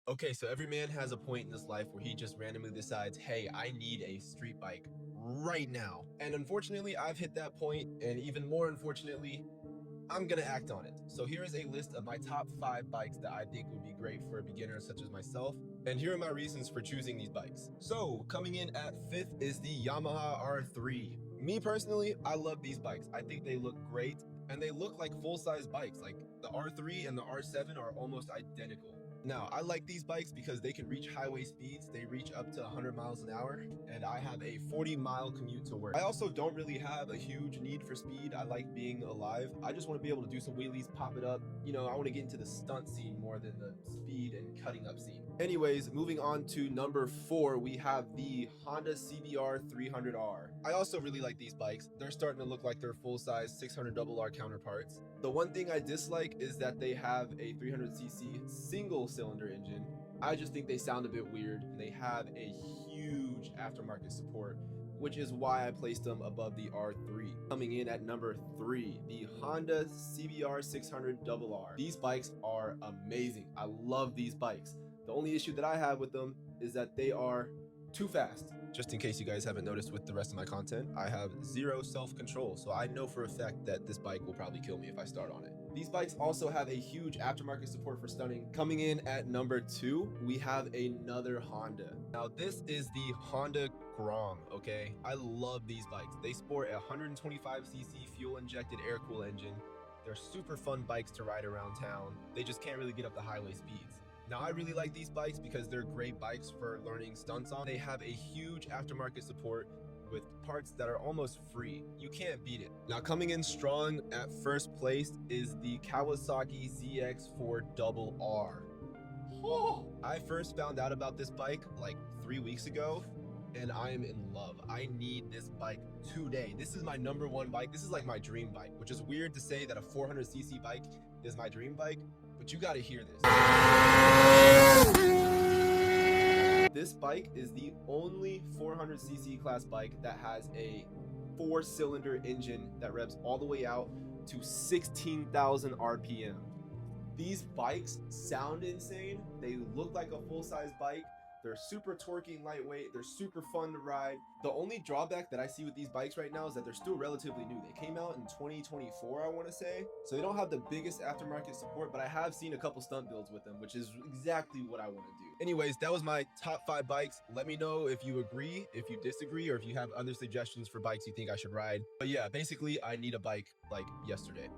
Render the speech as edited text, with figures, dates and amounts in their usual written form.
Okay, so every man has a point in his life where he just randomly decides, hey, I need a street bike right now. And unfortunately, I've hit that point, and even more unfortunately, I'm gonna act on it. So here is a list of my top 5 bikes that I think would be great for a beginner such as myself. And here are my reasons for choosing these bikes. So coming in at 5th is the Yamaha R3. Me personally, I love these bikes. I think they look great and they look like full-size bikes. Like the R3 and the R7 are almost identical. Now, I like these bikes because they can reach highway speeds. They reach up to 100 miles an hour, and I have a 40-mile commute to work. I also don't really have a huge need for speed. I like being alive. I just want to be able to do some wheelies, pop it up. You know, I want to get into the stunt scene more than the speed and cutting up scene. Anyways, moving on to number 4, we have the Honda CBR 300R. I also really like these bikes. They're starting to look like their full-size 600RR counterparts. The one thing I dislike is that they have a 300cc single cylinder engine. I just think they sound a bit weird, and they have a huge aftermarket support, which is why I placed them above the R3. Coming in at number 3, the Honda CBR 600RR. These bikes are amazing. I love these bikes. The only issue that I have with them is that they are too fast. Just in case you guys haven't noticed with the rest of my content, I have zero self-control, so I know for a fact that this bike will probably kill me if I start on it. These bikes also have a huge aftermarket support for stunning. Coming in at number 2, we have another Honda. Now this is the Honda Grom, okay? I love these bikes. They sport a 125cc fuel-injected air-cooled engine. They're super fun bikes to ride around town. They just can't really get up the highway speeds. Now, I really like these bikes because they're great bikes for learning stunts on. They have a huge aftermarket support with parts that are almost free. You can't beat it. Now, coming in strong at first place is the Kawasaki ZX4RR. Oh, I first found out about this bike like 3 weeks ago, and I am in love. I need this bike today. This is my number 1 bike. This is like my dream bike, which is weird to say that a 400cc bike is my dream bike, but you gotta hear this. This bike is the only 400cc class bike that has a 4-cylinder engine that revs all the way out to 16,000 RPM. These bikes sound insane. They look like a full-size bike. They're super torquey and lightweight. They're super fun to ride. The only drawback that I see with these bikes right now is that they're still relatively new. They came out in 2024, I want to say. So they don't have the biggest aftermarket support, but I have seen a couple stunt builds with them, which is exactly what I want to do. Anyways, that was my top 5 bikes. Let me know if you agree, if you disagree, or if you have other suggestions for bikes you think I should ride. But yeah, basically, I need a bike like yesterday.